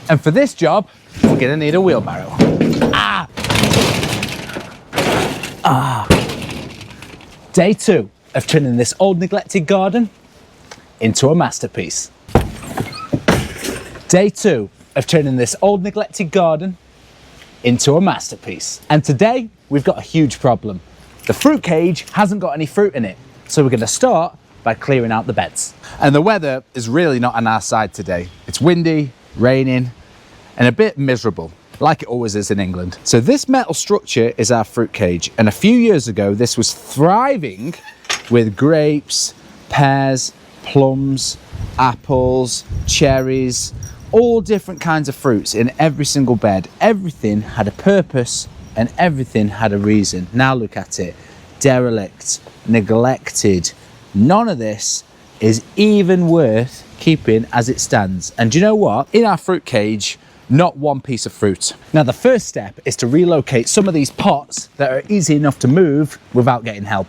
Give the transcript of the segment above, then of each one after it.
And for this job, we're gonna need a wheelbarrow. Day 2 of turning this old neglected garden into a masterpiece. Day 2 of turning this old neglected garden into a masterpiece. And today we've got a huge problem. The fruit cage hasn't got any fruit in it. So we're gonna start by clearing out the beds. And the weather is really not on our side today. It's windy, raining, and a bit miserable, like it always is in England. So this metal structure is our fruit cage. And a few years ago, this was thriving with grapes, pears, plums, apples, cherries, all different kinds of fruits in every single bed. Everything had a purpose and everything had a reason. Now look at it, derelict, neglected. None of this is even worth keeping as it stands. And do you know what? In our fruit cage, not one piece of fruit. Now the first step is to relocate some of these pots that are easy enough to move without getting help.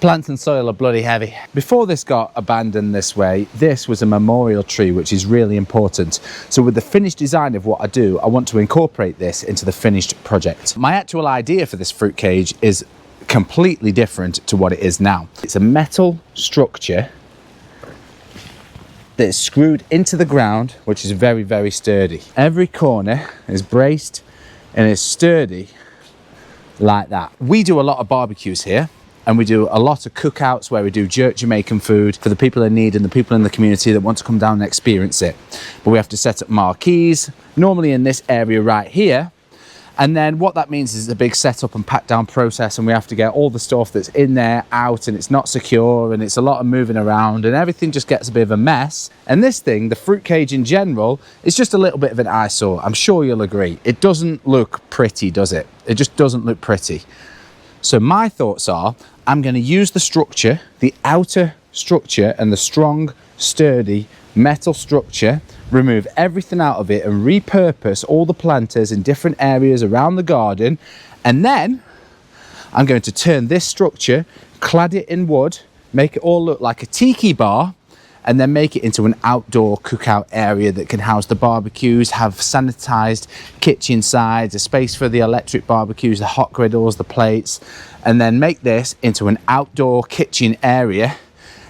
Plants and soil are bloody heavy. Before this got abandoned this way, this was a memorial tree, which is really important. So with the finished design of what I do, I want to incorporate this into the finished project. My actual idea for this fruit cage is completely different to what it is now. It's a metal structure that is screwed into the ground, which is very, very sturdy. Every corner is braced and is sturdy like that. We do a lot of barbecues here. And we do a lot of cookouts where we do jerk Jamaican food for the people in need and the people in the community that want to come down and experience it. But we have to set up marquees, normally in this area right here. And then what that means is a big setup and pat down process, and we have to get all the stuff that's in there out, and it's not secure, and it's a lot of moving around, and everything just gets a bit of a mess. And this thing, the fruit cage in general, is just a little bit of an eyesore. I'm sure you'll agree. It doesn't look pretty, does it? It just doesn't look pretty. So my thoughts are, I'm going to use the structure, the outer structure and the strong, sturdy metal structure, remove everything out of it and repurpose all the planters in different areas around the garden. And then I'm going to turn this structure, clad it in wood, make it all look like a tiki bar, and then make it into an outdoor cookout area that can house the barbecues, have sanitized kitchen sides, a space for the electric barbecues, the hot griddles, the plates, and then make this into an outdoor kitchen area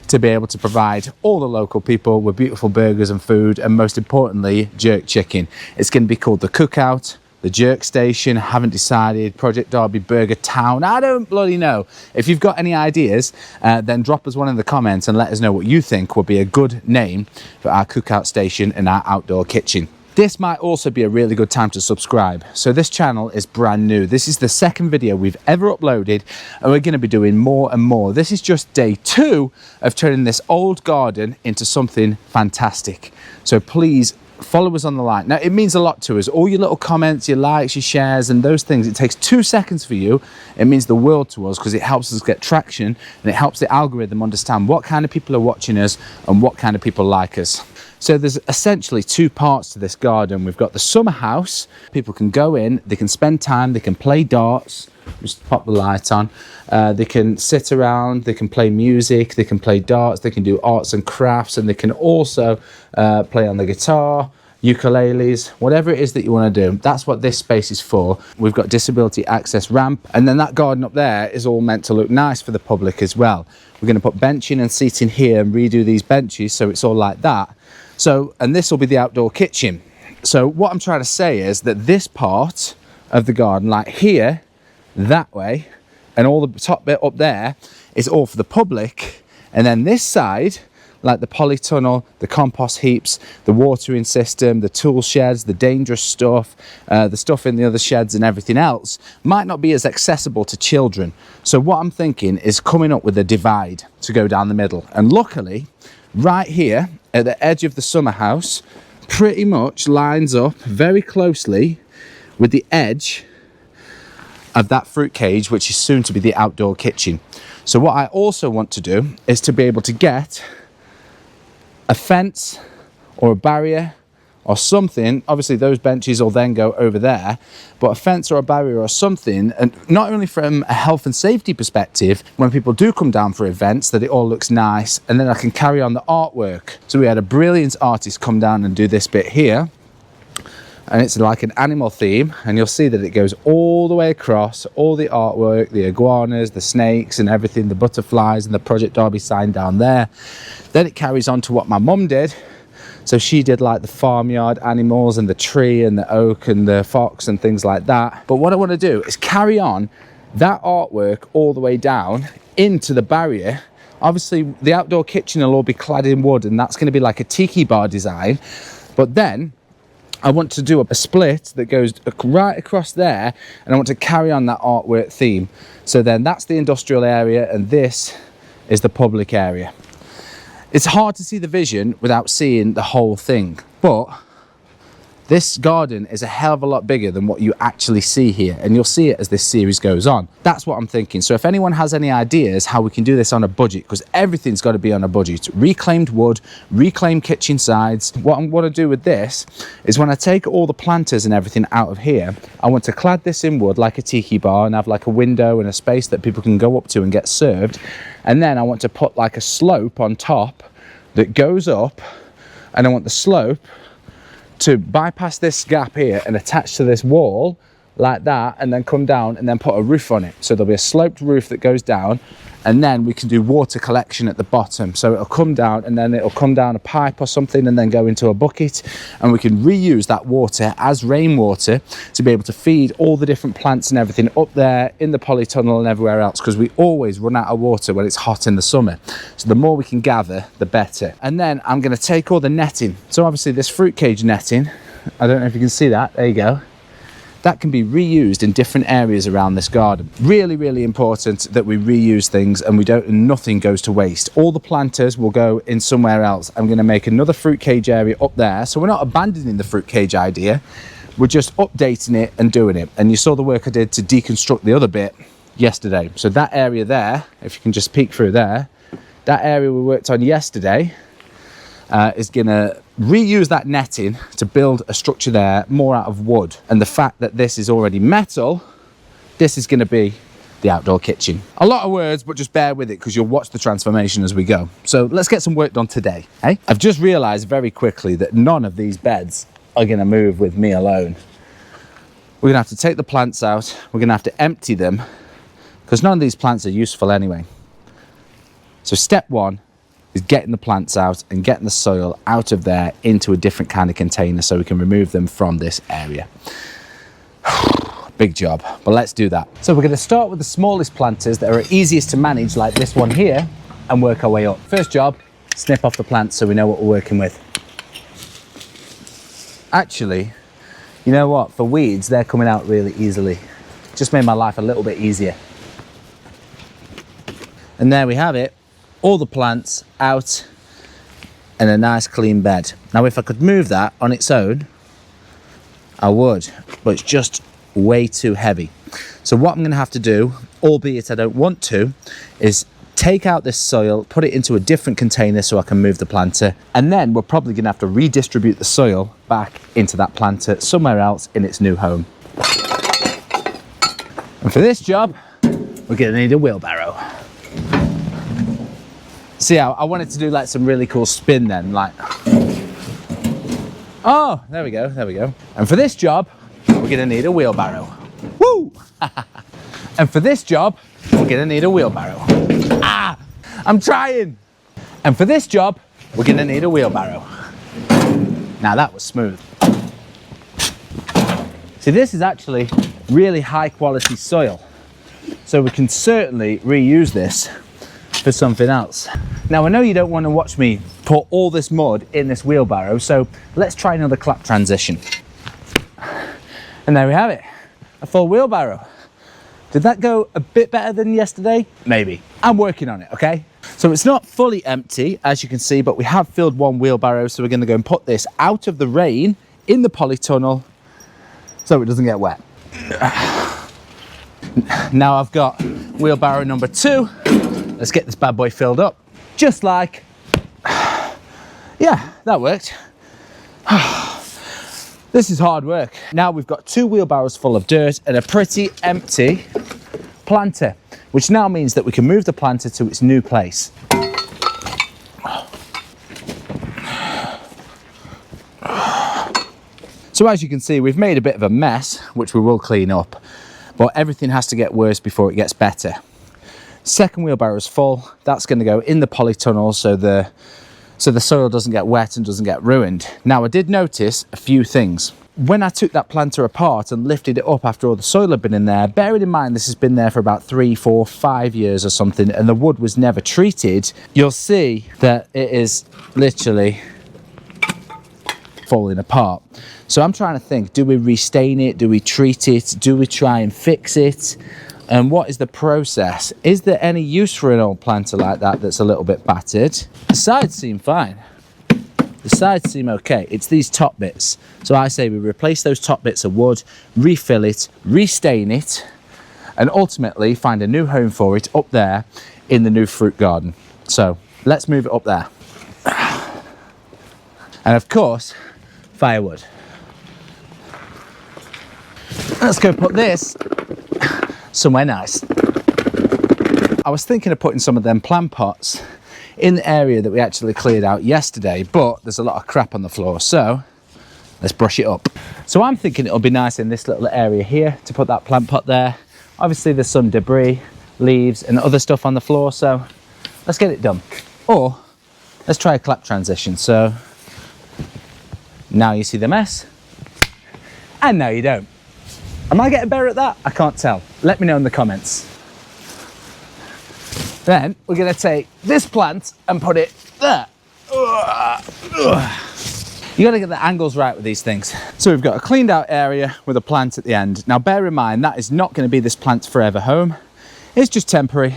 to be able to provide all the local people with beautiful burgers and food, and most importantly, jerk chicken. It's going to be called the Cookout, the Jerk Station, haven't decided, Project Derby Burger Town, I don't bloody know. If you've got any ideas, then drop us one in the comments and let us know what you think would be a good name for our cookout station and our outdoor kitchen. This might also be a really good time to subscribe. So this channel is brand new. This is the second video we've ever uploaded, and we're going to be doing more and more. This is just day 2 of turning this old garden into something fantastic. So please follow us on the line. Now, it means a lot to us. All your little comments, your likes, your shares, and those things, it takes 2 seconds for you. It means the world to us because it helps us get traction, and it helps the algorithm understand what kind of people are watching us and what kind of people like us. So there's essentially 2 parts to this garden. We've got the summer house. People can go in, they can spend time, they can play darts. Just pop the light on. They can sit around, they can play music, they can play darts, they can do arts and crafts, and they can also play on the guitar, ukuleles, whatever it is that you want to do. That's what this space is for. We've got disability access ramp, and then that garden up there is all meant to look nice for the public as well. We're going to put benching and seating here and redo these benches so it's all like that. So, and this will be the outdoor kitchen. So what I'm trying to say is that this part of the garden, like here, that way, and all the top bit up there, is all for the public. And then this side, like the polytunnel, the compost heaps, the watering system, the tool sheds, the dangerous stuff, the stuff in the other sheds and everything else, might not be as accessible to children. So what I'm thinking is coming up with a divide to go down the middle. And luckily, right here at the edge of the summer house, pretty much lines up very closely with the edge of that fruit cage, which is soon to be the outdoor kitchen. So what I also want to do is to be able to get a fence or a barrier or something. Obviously those benches will then go over there, but a fence or a barrier or something, and not only from a health and safety perspective, when people do come down for events, that it all looks nice, and then I can carry on the artwork. So we had a brilliant artist come down and do this bit here, and it's like an animal theme, and you'll see that it goes all the way across, all the artwork, the iguanas, the snakes and everything, the butterflies and the Project Derby sign down there. Then it carries on to what my mum did. So she did like the farmyard animals and the tree and the oak and the fox and things like that. But what I want to do is carry on that artwork all the way down into the barrier. Obviously the outdoor kitchen will all be clad in wood, and that's going to be like a tiki bar design. But then I want to do a split that goes right across there, and I want to carry on that artwork theme. So then that's the industrial area, and this is the public area. It's hard to see the vision without seeing the whole thing, but this garden is a hell of a lot bigger than what you actually see here, and you'll see it as this series goes on. That's what I'm thinking. So if anyone has any ideas how we can do this on a budget, because everything's got to be on a budget, reclaimed wood, reclaimed kitchen sides. What I want to do with this is, when I take all the planters and everything out of here, I want to clad this in wood like a tiki bar and have like a window and a space that people can go up to and get served. And then I want to put like a slope on top that goes up, and I want the slope to bypass this gap here and attach to this wall like that, and then come down and then put a roof on it. So there'll be a sloped roof that goes down, and then we can do water collection at the bottom. So it'll come down, and then it'll come down a pipe or something and then go into a bucket, and we can reuse that water as rainwater to be able to feed all the different plants and everything up there in the polytunnel and everywhere else, because we always run out of water when it's hot in the summer. So the more we can gather, the better. And then I'm going to take all the netting. So obviously this fruit cage netting, I don't know if you can see that, there you go. That can be reused in different areas around this garden. Really, really important that we reuse things, and nothing goes to waste. All the planters will go in somewhere else. I'm going to make another fruit cage area up there. So we're not abandoning the fruit cage idea. We're just updating it and doing it. And you saw the work I did to deconstruct the other bit yesterday. So that area there, if you can just peek through there, that area we worked on yesterday is going to reuse that netting to build a structure there more out of wood. And the fact that this is already metal, this is going to be the outdoor kitchen. A lot of words, but just bear with it because you'll watch the transformation as we go. So let's get some work done today. Hey, I've just realized very quickly that none of these beds are going to move with me alone. We're going to have to take the plants out. We're going to have to empty them because none of these plants are useful anyway. So step one is getting the plants out and getting the soil out of there into a different kind of container so we can remove them from this area. Big job, but let's do that. So we're going to start with the smallest planters that are easiest to manage, like this one here, and work our way up. First job, snip off the plants so we know what we're working with. Actually, you know what? For weeds, they're coming out really easily. Just made my life a little bit easier. And there we have it. All the plants out in a nice clean bed. Now if I could move that on its own, I would, but it's just way too heavy. So what I'm going to have to do, albeit I don't want to, is take out this soil, put it into a different container so I can move the planter, and then we're probably going to have to redistribute the soil back into that planter somewhere else in its new home. And for this job, we're going to need a wheelbarrow. See, I wanted to do like some really cool spin then, like, oh, there we go, there we go. And for this job, we're gonna need a wheelbarrow. Woo! And for this job, we're gonna need a wheelbarrow. Ah, I'm trying. And for this job, we're gonna need a wheelbarrow. Now that was smooth. See, this is actually really high quality soil. So we can certainly reuse this for something else. Now I know you don't want to watch me put all this mud in this wheelbarrow, so let's try another clap transition. And there we have it, a full wheelbarrow. Did that go a bit better than yesterday? Maybe. I'm working on it, okay? So it's not fully empty, as you can see, but we have filled one wheelbarrow, so we're going to go and put this out of the rain in the polytunnel so it doesn't get wet. Now I've got wheelbarrow number 2. Let's get this bad boy filled up. Just like, yeah, that worked. This is hard work. Now we've got 2 wheelbarrows full of dirt and a pretty empty planter, which now means that we can move the planter to its new place. So as you can see, we've made a bit of a mess, which we will clean up, but everything has to get worse before it gets better. Second wheelbarrow is full. That's going to go in the polytunnel so the soil doesn't get wet and doesn't get ruined. Now, I did notice a few things. When I took that planter apart and lifted it up after all the soil had been in there, bearing in mind this has been there for about 3, 4, 5 years or something, and the wood was never treated, you'll see that it is literally falling apart. So I'm trying to think, do we restain it? Do we treat it? Do we try and fix it? And what is the process? Is there any use for an old planter like that that's a little bit battered? The sides seem fine. The sides seem okay. It's these top bits. So I say we replace those top bits of wood, refill it, restain it, and ultimately find a new home for it up there in the new fruit garden. So let's move it up there. And of course, firewood. Let's go put this somewhere nice. I was thinking of putting some of them plant pots in the area that we actually cleared out yesterday, but there's a lot of crap on the floor, so let's brush it up. So I'm thinking it'll be nice in this little area here to put that plant pot there. Obviously there's some debris, leaves and other stuff on the floor, so let's get it done. Or let's try a clap transition. So now you see the mess, and now you don't. Am I getting better at that? I can't tell. Let me know in the comments. Then we're going to take this plant and put it there. You got to get the angles right with these things. So we've got a cleaned out area with a plant at the end. Now bear in mind, that is not going to be this plant's forever home. It's just temporary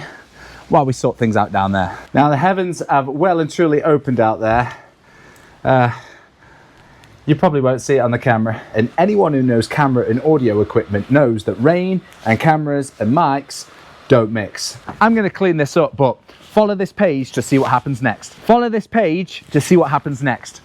while we sort things out down there. Now the heavens have well and truly opened out there. You probably won't see it on the camera. And anyone who knows camera and audio equipment knows that rain and cameras and mics don't mix. I'm going to clean this up, but follow this page to see what happens next. Follow this page to see what happens next.